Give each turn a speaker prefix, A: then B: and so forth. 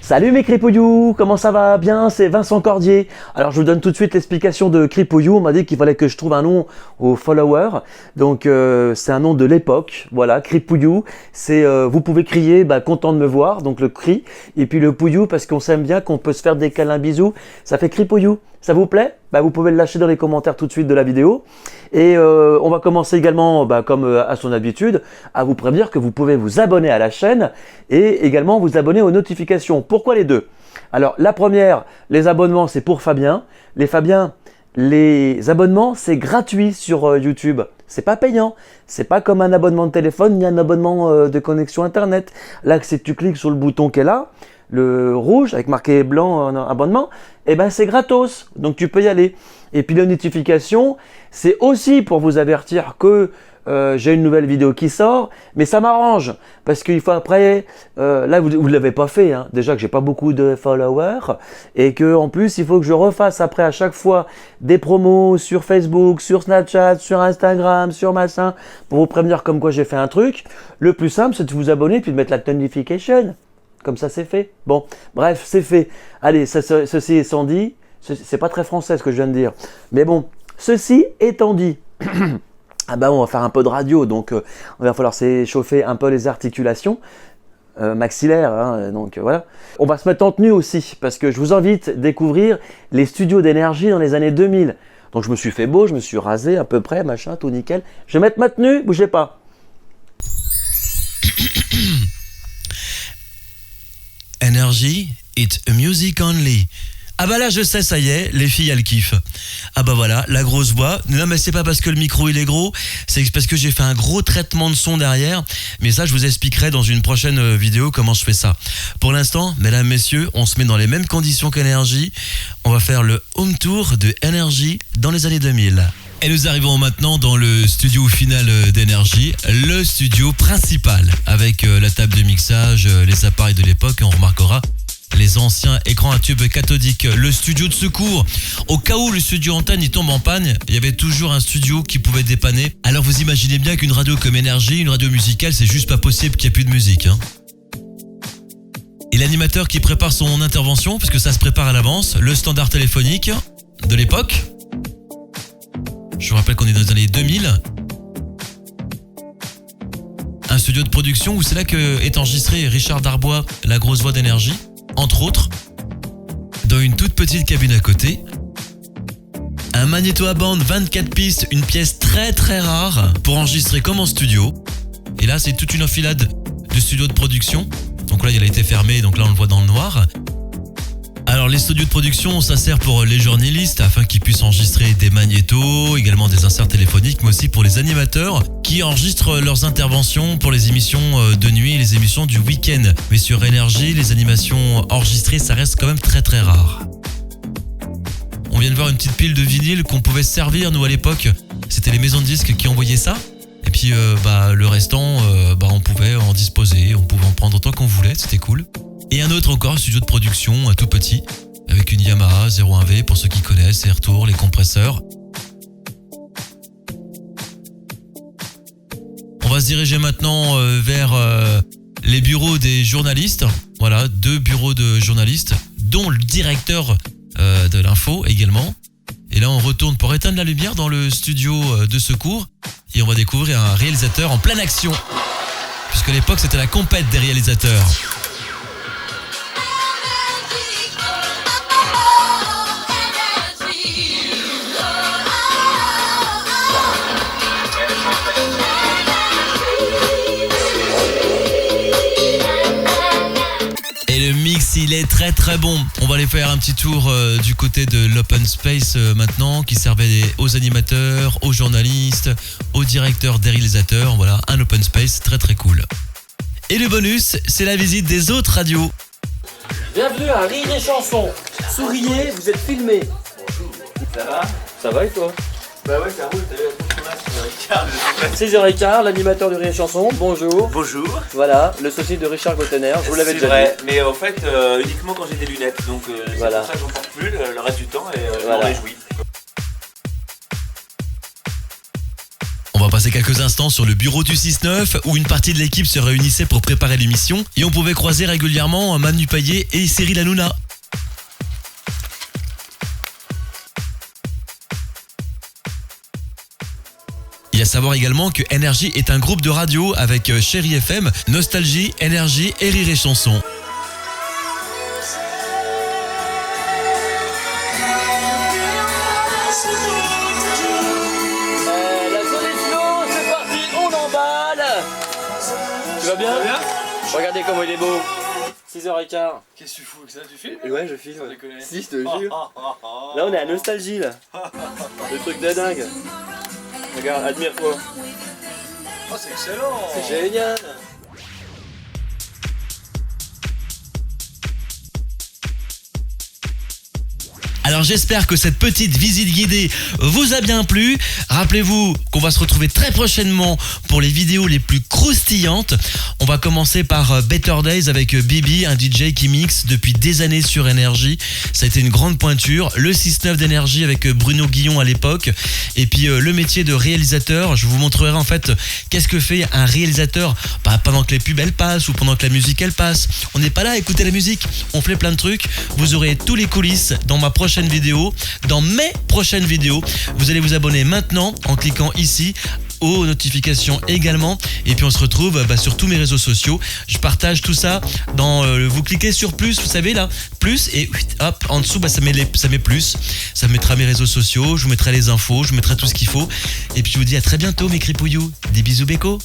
A: Salut mes cripouillous, comment ça va? Bien, c'est Vincent Cordier. Alors je vous donne tout de suite l'explication de cripouillou. On m'a dit qu'il fallait que je trouve un nom aux followers. Donc c'est un nom de l'époque. Voilà, cripouillou. C'est vous pouvez crier, content de me voir, donc le cri. Et puis le pouillou parce qu'on s'aime bien, qu'on peut se faire des câlins bisous. Ça fait cripouillou. Ça vous plaît? Vous pouvez le lâcher dans les commentaires tout de suite de la vidéo. Et on va commencer également, comme à son habitude, à vous prévenir que vous pouvez vous abonner à la chaîne et également vous abonner aux notifications. Pourquoi les deux? Alors la première, les abonnements c'est pour Fabien. Les abonnements c'est gratuit sur YouTube. C'est pas payant. C'est pas comme un abonnement de téléphone ni un abonnement de connexion internet. Là, si tu cliques sur le bouton qui est là, le rouge avec marqué blanc abonnement, c'est gratos, donc tu peux y aller. Et puis les notifications, c'est aussi pour vous avertir que j'ai une nouvelle vidéo qui sort, mais ça m'arrange parce qu'il faut après, là vous l'avez pas fait, hein, déjà que j'ai pas beaucoup de followers et que en plus il faut que je refasse après à chaque fois des promos sur Facebook, sur Snapchat, sur Instagram, sur machin pour vous prévenir comme quoi j'ai fait un truc. Le plus simple c'est de vous abonner puis de mettre la notification. Comme ça, c'est fait. Bon, bref, c'est fait. Allez, ceci étant dit, c'est pas très français ce que je viens de dire. Mais bon, ceci étant dit, on va faire un peu de radio, donc il va falloir s'échauffer un peu les articulations maxillaires. Hein, donc voilà. On va se mettre en tenue aussi, parce que je vous invite à découvrir les studios d'énergie dans les années 2000. Donc je me suis fait beau, je me suis rasé à peu près, machin, tout nickel. Je vais mettre ma tenue, bougez pas.
B: Energy, it's a music only. Ah là je sais, ça y est, les filles elles kiffent. Voilà, la grosse voix. Non mais c'est pas parce que le micro il est gros, c'est parce que j'ai fait un gros traitement de son derrière. Mais ça je vous expliquerai dans une prochaine vidéo comment je fais ça. Pour l'instant, mesdames, messieurs, on se met dans les mêmes conditions qu'Energy. On va faire le home tour de Energy dans les années 2000. Et nous arrivons maintenant dans le studio final d'Energy, le studio principal, avec la table de mixage, les appareils de l'époque, on remarquera les anciens écrans à tube cathodique, le studio de secours. Au cas où le studio antenne il tombe en panne, il y avait toujours un studio qui pouvait dépanner. Alors vous imaginez bien qu'une radio comme Energy, une radio musicale, c'est juste pas possible qu'il n'y ait plus de musique. Hein. Et l'animateur qui prépare son intervention, parce que ça se prépare à l'avance, le standard téléphonique de l'époque. Je vous rappelle qu'on est dans les années 2000. Un studio de production où c'est là que est enregistré Richard Darbois, la grosse voix d'Énergie, entre autres. Dans une toute petite cabine à côté. Un magnéto à bande 24 pistes, une pièce très très rare pour enregistrer comme en studio. Et là, c'est toute une enfilade de studios de production. Donc là, il a été fermé, donc là on le voit dans le noir. Alors les studios de production, ça sert pour les journalistes afin qu'ils puissent enregistrer des magnétos, également des inserts téléphoniques, mais aussi pour les animateurs qui enregistrent leurs interventions pour les émissions de nuit et les émissions du week-end. Mais sur Énergie, les animations enregistrées, ça reste quand même très très rare. On vient de voir une petite pile de vinyle qu'on pouvait se servir, nous à l'époque. C'était les maisons de disques qui envoyaient ça. Et puis le restant, on pouvait en disposer, on pouvait en prendre autant qu'on voulait, c'était cool. Et un autre encore, studio de production, tout petit, avec une Yamaha 01V pour ceux qui connaissent, les retours, les compresseurs. On va se diriger maintenant vers les bureaux des journalistes. Voilà, 2 bureaux de journalistes, dont le directeur de l'info également. Et là, on retourne pour éteindre la lumière dans le studio de secours. Et on va découvrir un réalisateur en pleine action. Puisque à l'époque, c'était la compète des réalisateurs. Il est très très bon. On va aller faire un petit tour du côté de l'open space maintenant, qui servait aux animateurs, aux journalistes, aux directeurs des réalisateurs. Voilà, un open space très très cool. Et le bonus, c'est la visite des autres radios.
A: Bienvenue à Rire et Chanson. Souriez, vous êtes filmés.
C: Bonjour. Ça va?
A: Ça va et toi?
C: Bah ouais, ça roule, t'as vu la tournage, c'est
A: 6h15, l'animateur de Rire et Chanson, bonjour.
C: Bonjour.
A: Voilà, le saucisse de Richard Gottener, je vous l'avais déjà
C: vrai,
A: dit.
C: mais en fait, uniquement quand j'ai des lunettes, donc
A: voilà.
C: c'est pour ça que j'en porte plus le reste du temps et je
A: voilà.
C: m'en réjouis.
B: On va passait quelques instants sur le bureau du 6-9 où une partie de l'équipe se réunissait pour préparer l'émission et on pouvait croiser régulièrement Manu Payet et Cyril Hanouna. Il y a à savoir également que Énergie est un groupe de radio avec Chéri FM, Nostalgie, Énergie et Rire et Chanson.
A: La zone est clos, c'est parti, on emballe. Tu vas bien? Regardez comment il est beau. 6h15.
C: Qu'est-ce que tu fous avec ça? Tu filmes?
A: Et ouais, je filme.
C: Sans déconner.
A: Si, je te jure. Là, on est à Nostalgie, là. Le truc de dingue. Regarde, admire-toi.
C: Oh, c'est excellent.
A: C'est génial.
B: Alors j'espère que cette petite visite guidée vous a bien plu. Rappelez-vous qu'on va se retrouver très prochainement pour les vidéos les plus croustillantes. On va commencer par Better Days avec Bibi, un DJ qui mixe depuis des années sur Énergie. Ça a été une grande pointure. Le 6-9 d'Énergie avec Bruno Guillon à l'époque. Et puis le métier de réalisateur. Je vous montrerai en fait qu'est-ce que fait un réalisateur pendant que les pubs elles passent ou pendant que la musique elle passe. On n'est pas là à écouter la musique. On fait plein de trucs. Vous aurez tous les coulisses dans ma prochaine vidéo, dans mes prochaines vidéos. Vous allez vous abonner maintenant en cliquant ici aux notifications également et puis on se retrouve sur tous mes réseaux sociaux. Je partage tout ça dans vous cliquez sur plus, vous savez là, plus et hop en dessous ça met plus, ça mettra mes réseaux sociaux, je vous mettrai les infos, je vous mettrai tout ce qu'il faut et puis je vous dis à très bientôt mes cripouillous, des bisous béco.